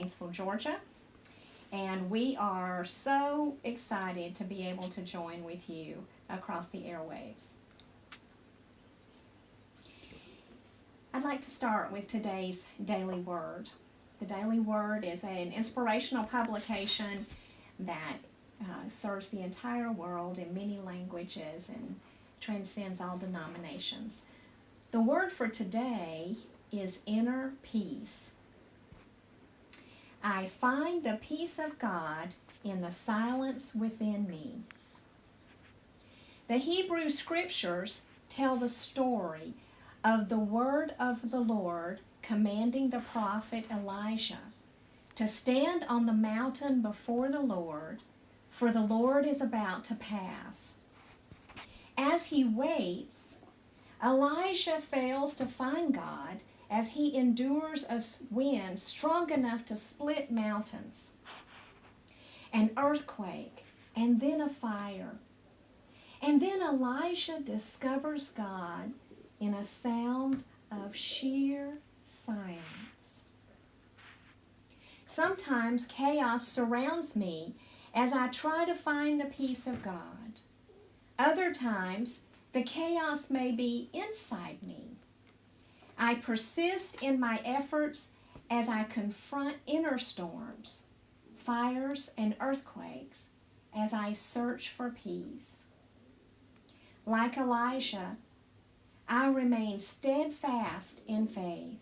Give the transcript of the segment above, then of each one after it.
Gainesville, Georgia, and we are so excited to be able to join with you across the airwaves. I'd like to start with today's Daily Word. The Daily Word is an inspirational publication that serves the entire world in many languages and transcends all denominations. The word for today is inner peace. I find the peace of God in the silence within me. The Hebrew Scriptures tell the story of the word of the Lord commanding the prophet Elijah to stand on the mountain before the Lord, for the Lord is about to pass. As he waits, Elijah fails to find God as he endures a wind strong enough to split mountains, an earthquake, and then a fire. And then Elijah discovers God in a sound of sheer silence. Sometimes chaos surrounds me as I try to find the peace of God. Other times, the chaos may be inside me. I persist in my efforts as I confront inner storms, fires, and earthquakes as I search for peace. Like Elijah, I remain steadfast in faith,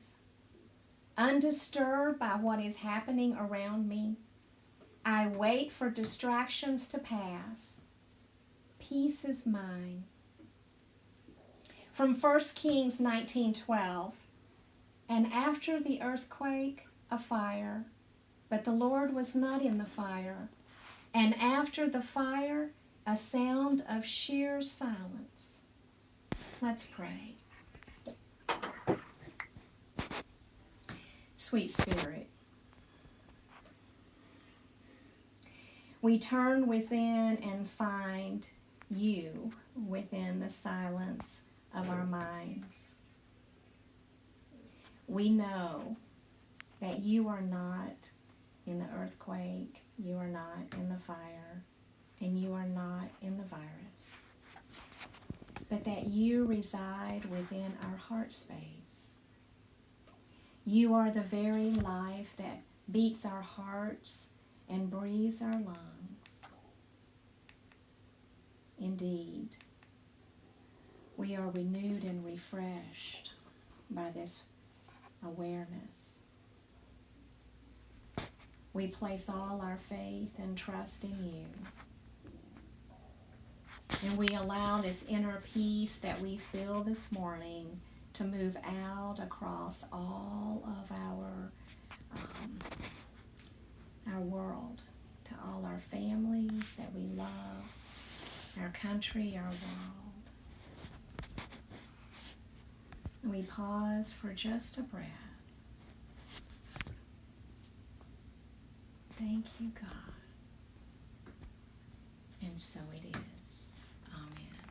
undisturbed by what is happening around me. I wait for distractions to pass. Peace is mine. From 1 Kings 19:12, and after the earthquake, a fire, but the Lord was not in the fire, and after the fire, a sound of sheer silence. Let's pray. Sweet Spirit, we turn within and find you within the silence of our minds. We know that you are not in the earthquake, you are not in the fire, and you are not in the virus, but that you reside within our heart space. You are the very life that beats our hearts and breathes our lungs. Indeed, we are renewed and refreshed by this awareness. We place all our faith and trust in you. And we allow this inner peace that we feel this morning to move out across all of our world, to all our families that we love, our country, our world. We pause for just a breath. Thank you, God. And so it is. Amen.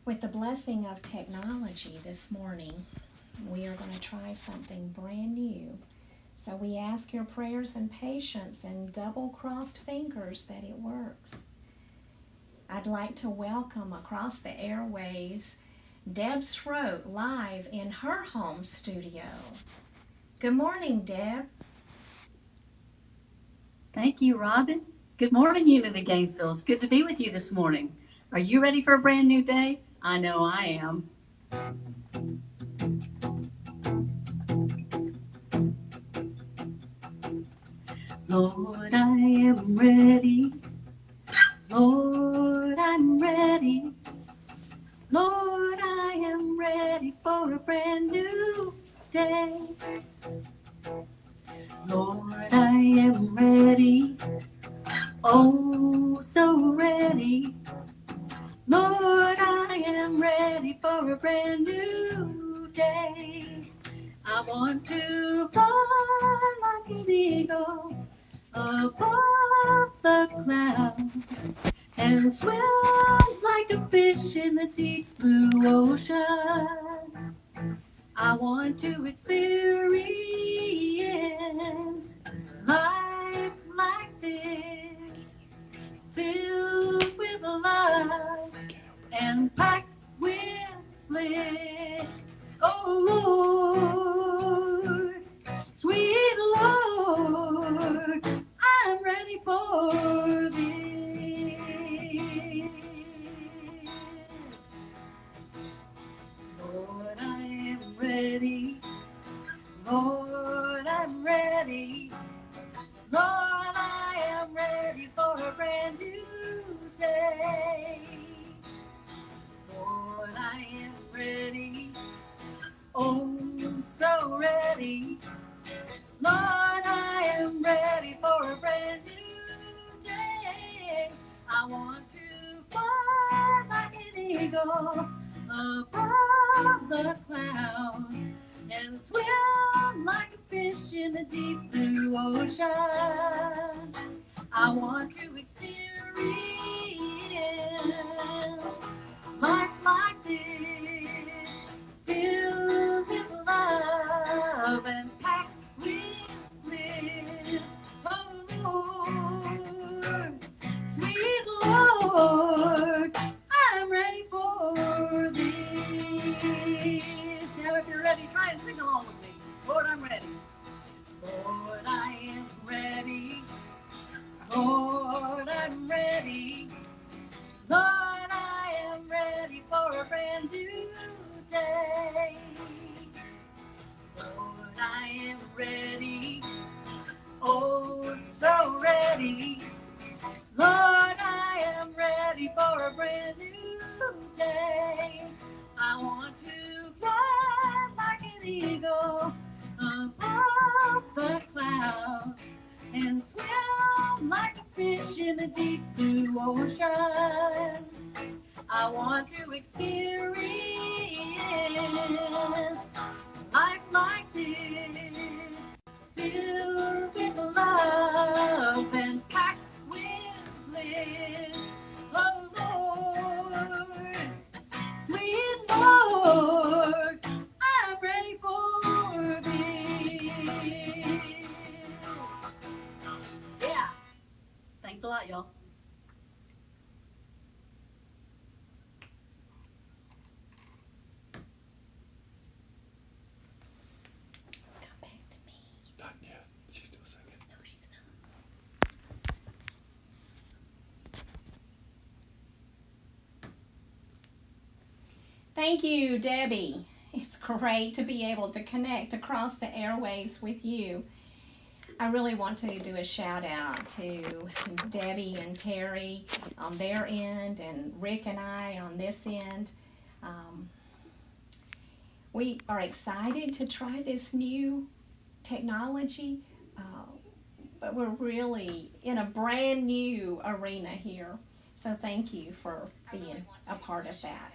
With the blessing of technology this morning, we are going to try something brand new. So we ask your prayers and patience and double-crossed fingers that it works. I'd like to welcome across the airwaves Deb Throat live in her home studio. Good morning, Deb. Thank you, Robin. Good morning, Unity Gainesville. It's good to be with you this morning. Are you ready for a brand new day? I know I am. Lord, I am ready. Lord, I'm ready. Lord, I am ready for a brand new day. Lord, I am ready. Oh, so ready. Lord, I am ready for a brand new day. I want to fly like an eagle above the clouds and swim like a fish in the deep blue ocean. I want to experience life like this, filled with love and packed with bliss. Oh Lord, sweet Lord, I'm ready for this. Lord, I am ready. Lord, I'm ready. Lord, I am ready for a brand new day. Lord, I am ready. Oh, so ready. Lord, I am ready for a brand new day. I want to fly like an eagle above the clouds and swim like a fish in the deep blue ocean. I want to experience life like this, filled with love and packed with bliss. Oh Lord, sweet Lord, I'm ready for this. Now if you're ready, try and sing along with me. Lord, I'm ready. Lord, I am ready. Lord, I'm ready. Lord, I am ready for a brand new day. Lord, I am ready. Oh, so ready. Lord, I am ready for a brand new day. I want to fly like an eagle above the clouds and swim like a fish in the deep blue ocean. I want to experience life like this, filled with love and packed with bliss. Oh Lord, sweet Lord, I'm ready for this. Yeah. Thanks a lot, y'all. Come back to me. Not yet. She's still singing. No, she's not. Thank you, Debbie. It's great to be able to connect across the airwaves with you. I really want to do a shout out to Debbie and Terry on their end and Rick and I on this end. We are excited to try this new technology, but we're really in a brand new arena here. So thank you for being a part of that.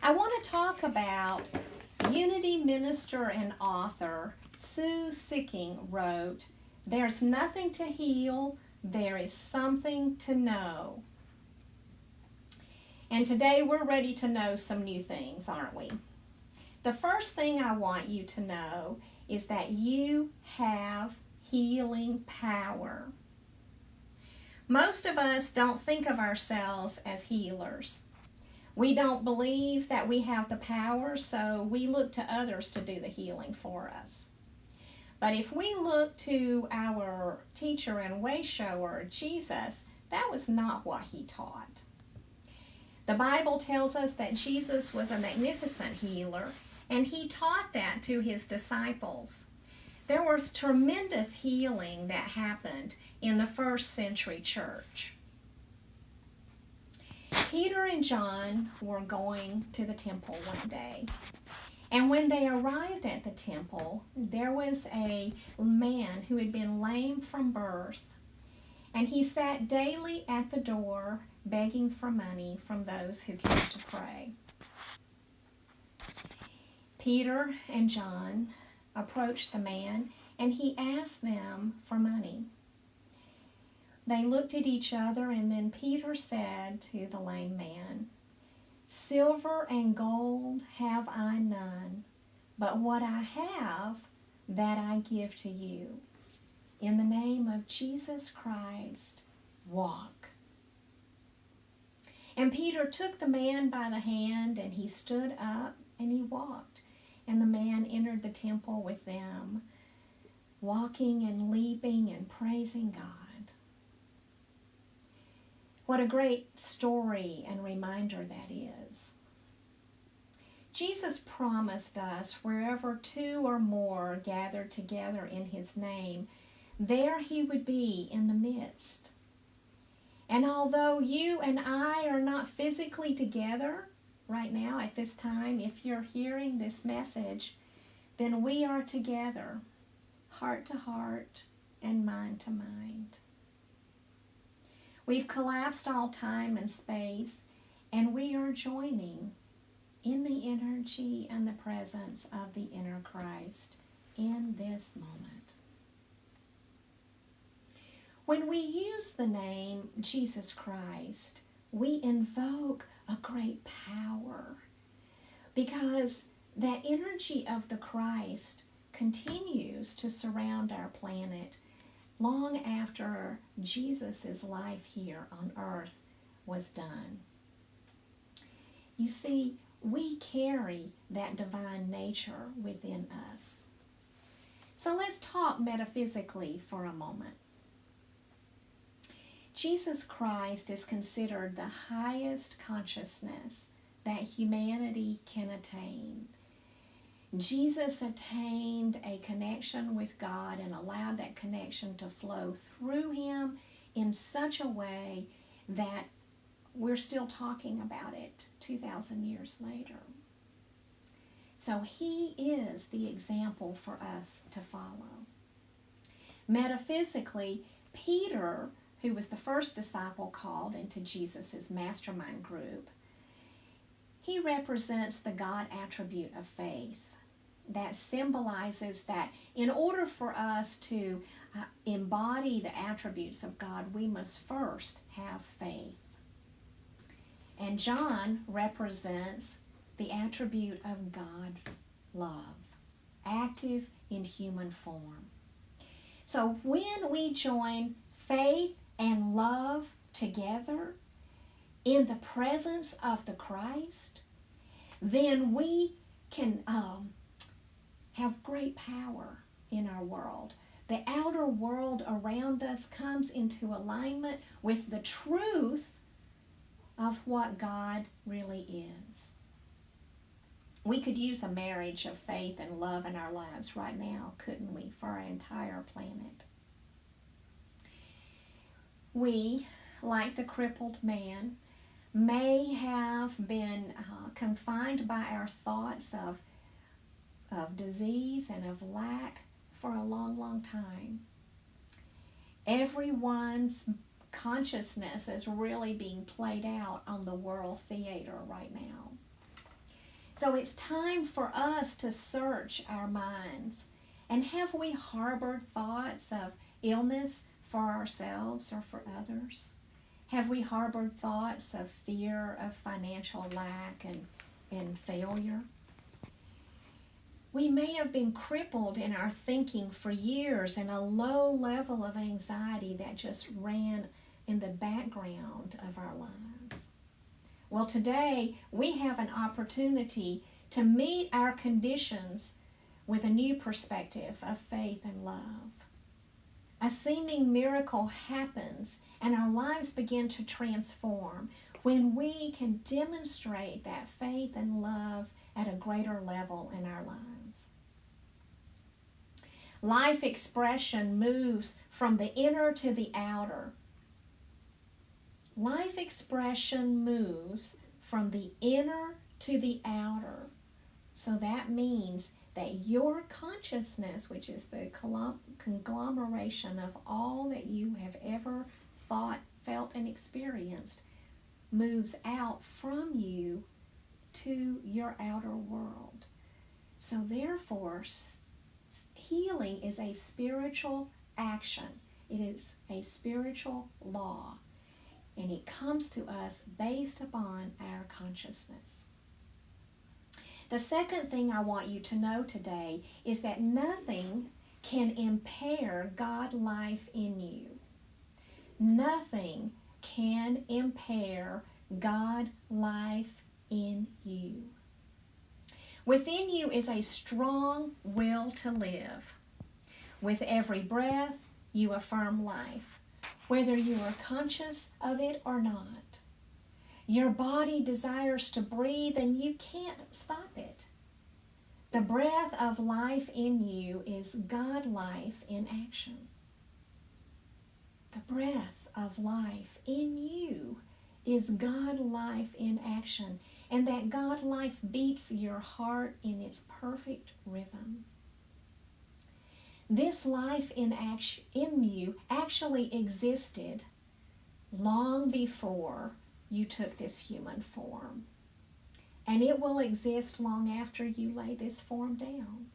I want to talk about Unity Minister and author Sue Sikking wrote, "There's nothing to heal, there is something to know." And today we're ready to know some new things, aren't we? The first thing I want you to know is that you have healing power. Most of us don't think of ourselves as healers. We don't believe that we have the power, so we look to others to do the healing for us. But if we look to our teacher and way shower, Jesus, that was not what he taught. The Bible tells us that Jesus was a magnificent healer, and he taught that to his disciples. There was tremendous healing that happened in the first century church. Peter and John were going to the temple one day. And when they arrived at the temple, there was a man who had been lame from birth. And he sat daily at the door begging for money from those who came to pray. Peter and John approached the man and he asked them for money. They looked at each other, and then Peter said to the lame man, "Silver and gold have I none, But what I have, that I give to you. In the name of Jesus Christ, walk." And Peter took the man by the hand, and he stood up and he walked. And the man entered the temple with them, walking and leaping and praising God. What a great story and reminder that is. Jesus promised us wherever two or more gathered together in his name, there he would be in the midst. And although you and I are not physically together right now at this time, if you're hearing this message, then we are together, heart to heart and mind to mind. We've collapsed all time and space, and we are joining in the energy and the presence of the inner Christ in this moment. When we use the name Jesus Christ, we invoke a great power, because that energy of the Christ continues to surround our planet long after Jesus' life here on earth was done. You see, we carry that divine nature within us. So let's talk metaphysically for a moment. Jesus Christ is considered the highest consciousness that humanity can attain. Jesus attained a connection with God and allowed that connection to flow through him in such a way that we're still talking about it 2,000 years later. So he is the example for us to follow. Metaphysically, Peter, who was the first disciple called into Jesus' mastermind group, he represents the God attribute of faith. That symbolizes that in order for us to embody the attributes of God, we must first have faith. And John represents the attribute of God's love, active in human form. So when we join faith and love together in the presence of the Christ, then we can have great power in our world. The outer world around us comes into alignment with the truth of what God really is. We could use a marriage of faith and love in our lives right now, couldn't we, for our entire planet? We, like the crippled man, may have been confined by our thoughts of disease and of lack for a long, long time. Everyone's consciousness is really being played out on the world theater right now. So it's time for us to search our minds. And have we harbored thoughts of illness for ourselves or for others? Have we harbored thoughts of fear of financial lack and failure? We may have been crippled in our thinking for years, and a low level of anxiety that just ran in the background of our lives. Well, today we have an opportunity to meet our conditions with a new perspective of faith and love. A seeming miracle happens, and our lives begin to transform when we can demonstrate that faith and love at a greater level in our lives. Life expression moves from the inner to the outer. Life expression moves from the inner to the outer. So that means that your consciousness, which is the conglomeration of all that you have ever thought, felt, and experienced, moves out from you to your outer world. So therefore, healing is a spiritual action. It is a spiritual law. And it comes to us based upon our consciousness. The second thing I want you to know today is that nothing can impair God life in you. Nothing can impair God life in you. Within you is a strong will to live. With every breath, you affirm life, whether you are conscious of it or not. Your body desires to breathe and you can't stop it. The breath of life in you is God life in action. The breath of life in you is God life in action, and that God life beats your heart in its perfect rhythm. This life in you actually existed long before you took this human form, and it will exist long after you lay this form down.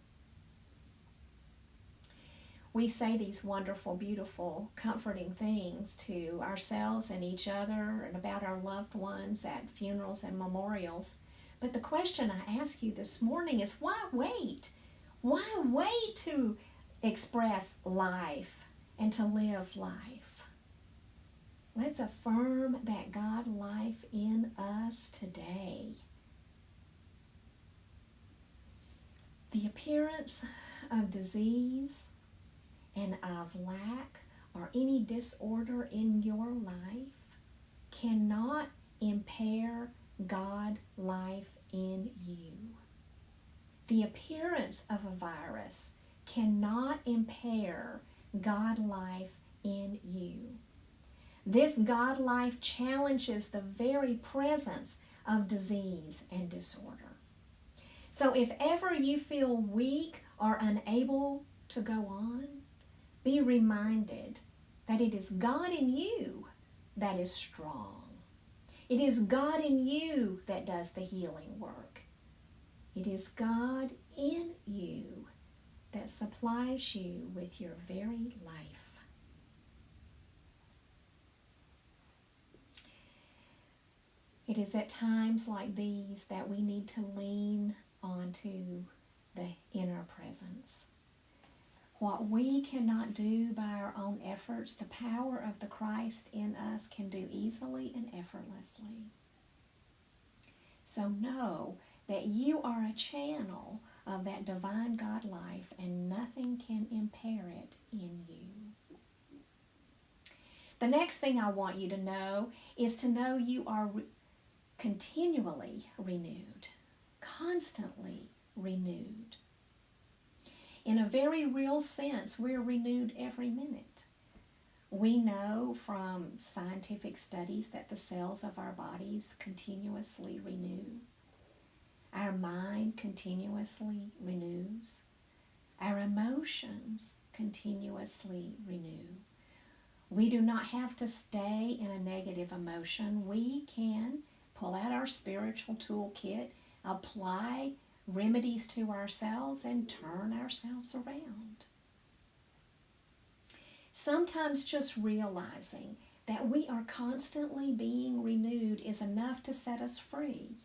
We say these wonderful, beautiful, comforting things to ourselves and each other and about our loved ones at funerals and memorials. But the question I ask you this morning is, why wait? Why wait to express life and to live life? Let's affirm that God life in us today. The appearance of disease and of lack or any disorder in your life cannot impair God life in you. The appearance of a virus cannot impair God life in you. This God life challenges the very presence of disease and disorder. So if ever you feel weak or unable to go on, be reminded that it is God in you that is strong. It is God in you that does the healing work. It is God in you that supplies you with your very life. It is at times like these that we need to lean onto the inner presence. What we cannot do by our own efforts, the power of the Christ in us can do easily and effortlessly. So know that you are a channel of that divine God life, and nothing can impair it in you. The next thing I want you to know is to know you are continually renewed, constantly renewed. In a very real sense, we're renewed every minute. We know from scientific studies that the cells of our bodies continuously renew. Our mind continuously renews. Our emotions continuously renew. We do not have to stay in a negative emotion. We can pull out our spiritual toolkit, apply remedies to ourselves, and turn ourselves around. Sometimes just realizing that we are constantly being renewed is enough to set us free.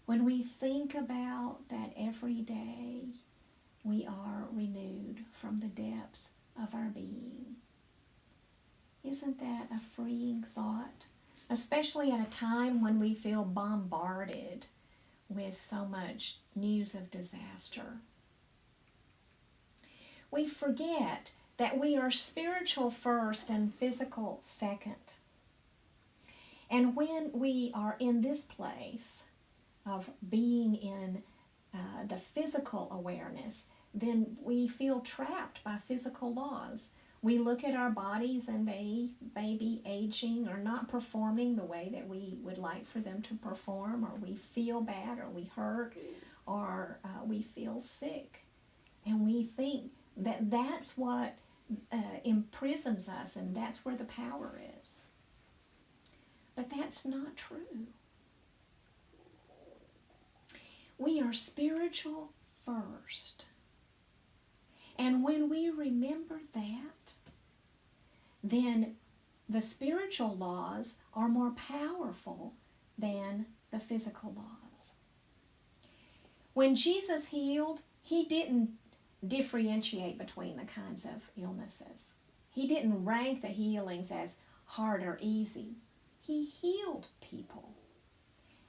When we think about that every day, we are renewed from the depths of our being. Isn't that a freeing thought? Especially at a time when we feel bombarded with so much news of disaster. We forget that we are spiritual first and physical second. And when we are in this place of being in the physical awareness, then we feel trapped by physical laws. We look at our bodies and they may be aging or not performing the way that we would like for them to perform, or we feel bad, or we hurt, or we feel sick. And we think that that's what imprisons us, and that's where the power is. But that's not true. We are spiritual first. And when we remember that, then the spiritual laws are more powerful than the physical laws. When Jesus healed, he didn't differentiate between the kinds of illnesses. He didn't rank the healings as hard or easy. He healed people.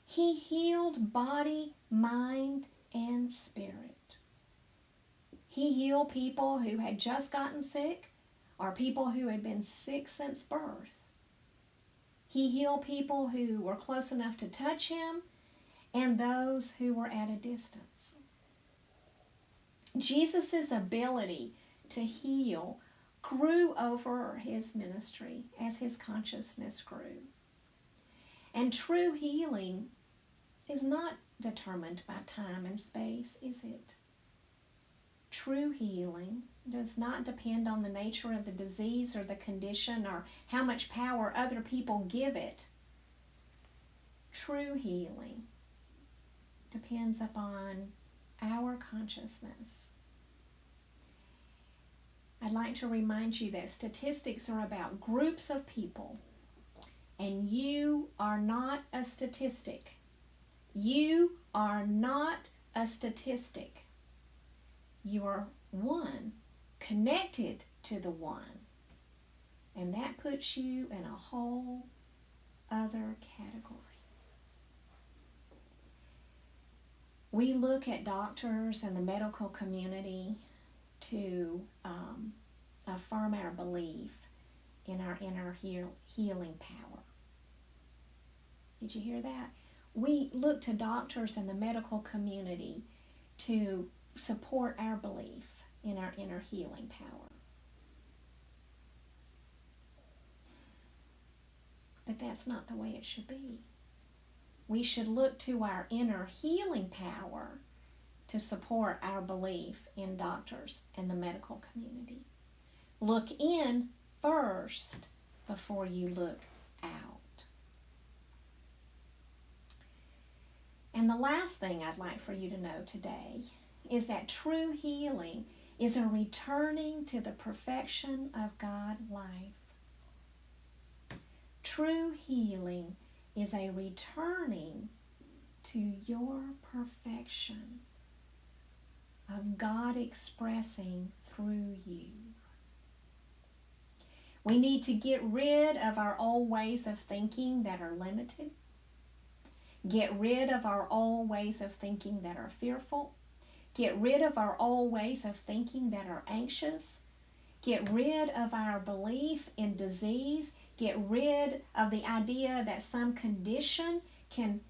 He healed body, mind, and spirit. He healed people who had just gotten sick or people who had been sick since birth. He healed people who were close enough to touch him and those who were at a distance. Jesus' ability to heal grew over his ministry as his consciousness grew. And true healing is not determined by time and space, is it? True healing does not depend on the nature of the disease or the condition or how much power other people give it. True healing depends upon our consciousness. I'd like to remind you that statistics are about groups of people, and you are not a statistic. You are not a statistic. You are one, connected to the one, and that puts you in a whole other category. We look at doctors and the medical community to affirm our belief in our inner healing power. Did you hear that? We look to doctors and the medical community to support our belief in our inner healing power. But that's not the way it should be. We should look to our inner healing power to support our belief in doctors and the medical community. Look in first before you look out. And the last thing I'd like for you to know today is that true healing is a returning to the perfection of God life. True healing is a returning to your perfection of God expressing through you. We need to get rid of our old ways of thinking that are limited. Get rid of our old ways of thinking that are fearful. Get rid of our old ways of thinking that are anxious. Get rid of our belief in disease. Get rid of the idea that some condition can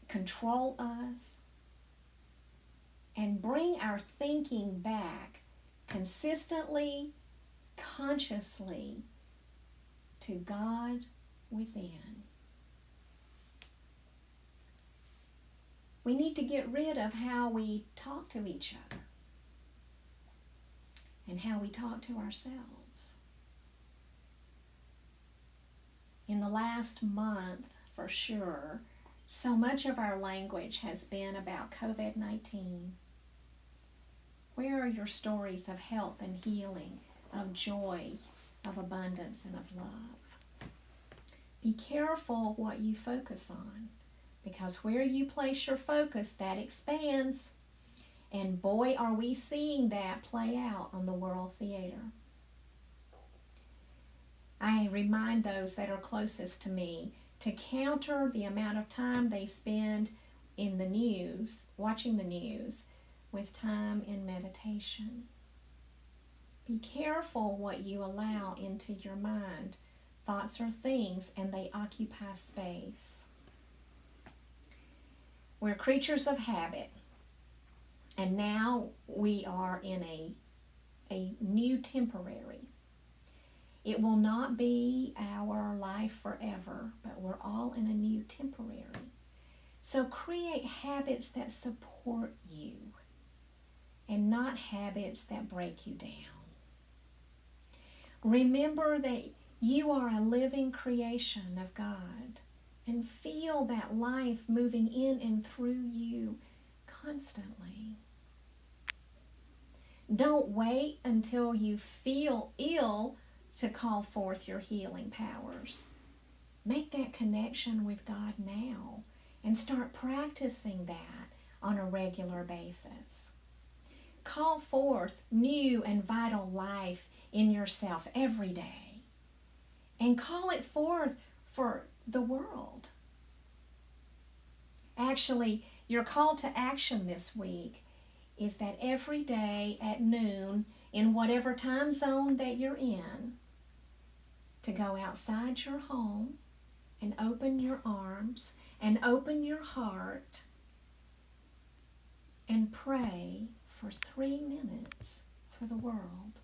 control us. And bring our thinking back consistently, consciously to God within. We need to get rid of how we talk to each other and how we talk to ourselves. In the last month, for sure, so much of our language has been about COVID-19. Where are your stories of health and healing, of joy, of abundance, and of love? Be careful what you focus on, because where you place your focus, that expands. And boy, are we seeing that play out on the world theater. I remind those that are closest to me to counter the amount of time they spend in the news, watching the news, with time in meditation. Be careful what you allow into your mind. Thoughts are things, and they occupy space. We're creatures of habit, and now we are in a new temporary. It will not be our life forever, but we're all in a new temporary. So create habits that support you and not habits that break you down. Remember that you are a living creation of God, and feel that life moving in and through you constantly. Don't wait until you feel ill to call forth your healing powers. Make that connection with God now and start practicing that on a regular basis. Call forth new and vital life in yourself every day. And call it forth for the world. Actually, your call to action this week is that every day at noon, in whatever time zone that you're in, to go outside your home and open your arms and open your heart and pray for 3 minutes for the world.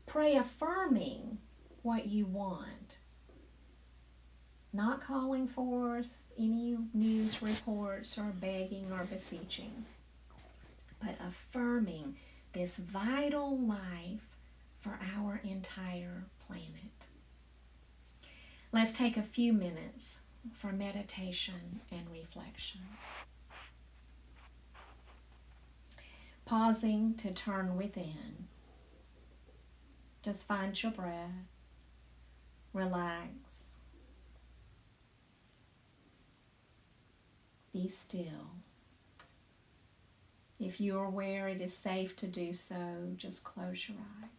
Pray affirming what you want, not calling forth any news reports or begging or beseeching, but affirming this vital life for our entire planet. Let's take a few minutes for meditation and reflection. Pausing to turn within. Just find your breath. Relax. Be still. If you are aware it is safe to do so, just close your eyes.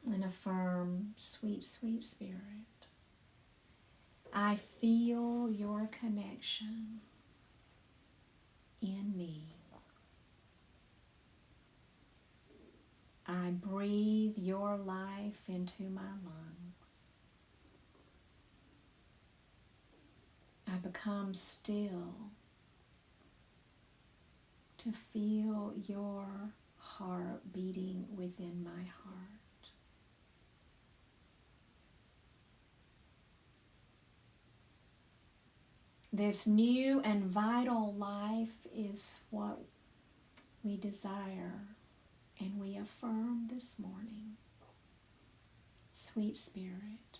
And affirm, sweet, sweet Spirit, I feel your connection in me. I breathe your life into my lungs. I become still to feel your heart beating within my heart. This new and vital life is what we desire and we affirm this morning. Sweet Spirit,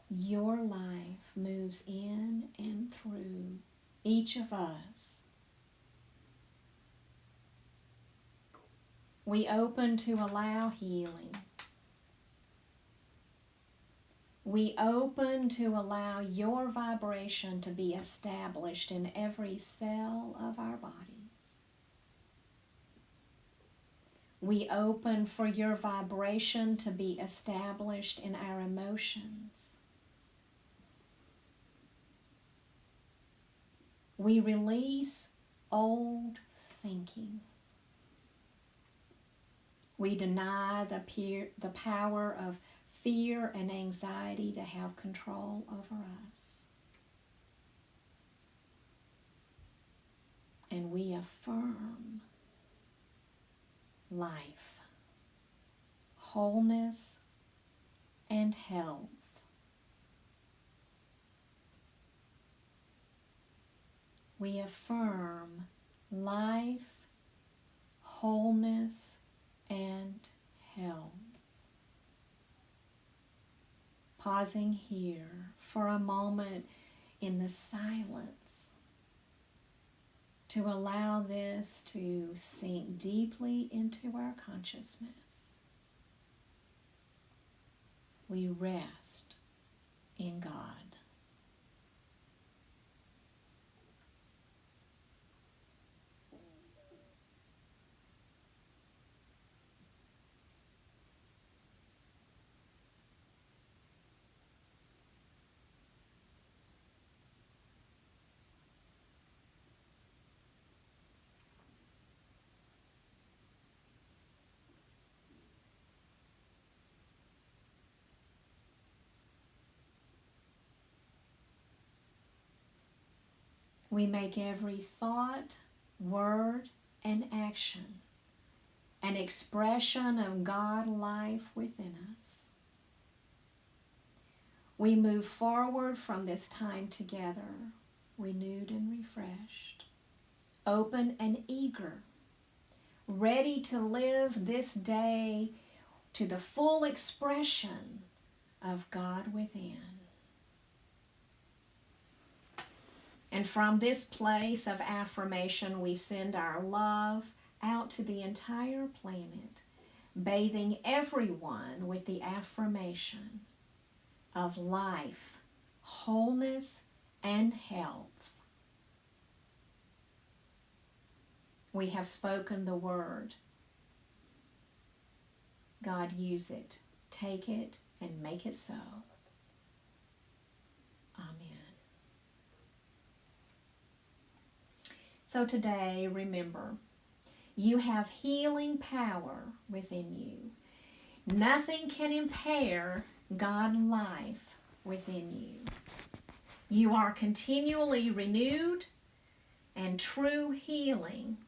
your life moves in and through each of us. We open to allow healing. We open to allow your vibration to be established in every cell of our bodies. We open for your vibration to be established in our emotions. We release old thinking. We deny the power of fear and anxiety to have control over us. And we affirm life, wholeness, and health. We affirm life, wholeness, and health. Pausing here for a moment in the silence to allow this to sink deeply into our consciousness. We rest in God. We make every thought, word, and action an expression of God life within us. We move forward from this time together, renewed and refreshed, open and eager, ready to live this day to the full expression of God within. And from this place of affirmation, we send our love out to the entire planet, bathing everyone with the affirmation of life, wholeness, and health. We have spoken the word. God, use it, take it, and make it so. Amen. So today, remember, you have healing power within you. Nothing can impair God life within you. You are continually renewed, and true healing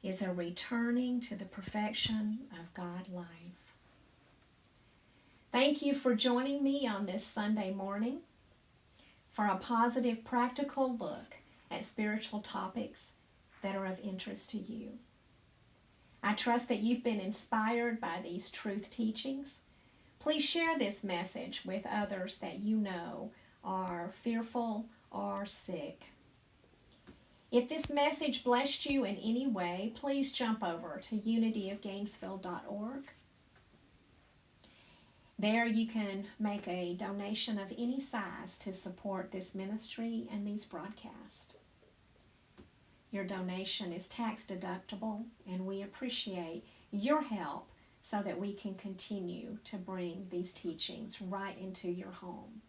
is a returning to the perfection of God life. Thank you for joining me on this Sunday morning for a positive, practical look at spiritual topics that are of interest to you. I trust that you've been inspired by these truth teachings. Please share this message with others that you know are fearful or sick. If this message blessed you in any way, please jump over to unityofgainesville.org. There you can make a donation of any size to support this ministry and these broadcasts. Your donation is tax deductible, and we appreciate your help so that we can continue to bring these teachings right into your home.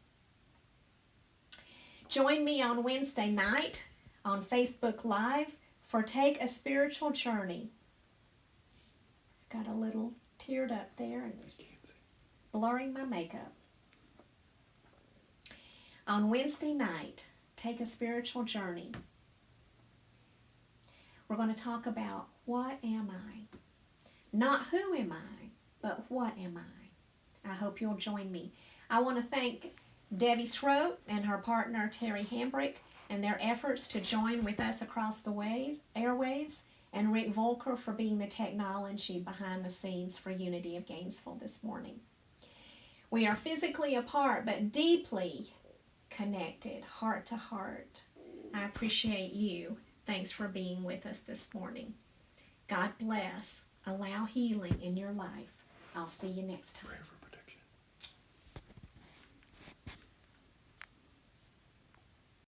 Join me on Wednesday night on Facebook Live for Take a Spiritual Journey. Got a little teared up there and blurring my makeup. On Wednesday night, Take a Spiritual Journey. We're going to talk about what am I? Not who am I, but what am I? I hope you'll join me. I want to thank Debbie Schroet and her partner Terry Hambrick and their efforts to join with us across the airwaves, and Rick Volker for being the technology behind the scenes for Unity of Gainesville this morning. We are physically apart, but deeply connected, heart to heart. I appreciate you. Thanks for being with us this morning. God bless. Allow healing in your life. I'll see you next time.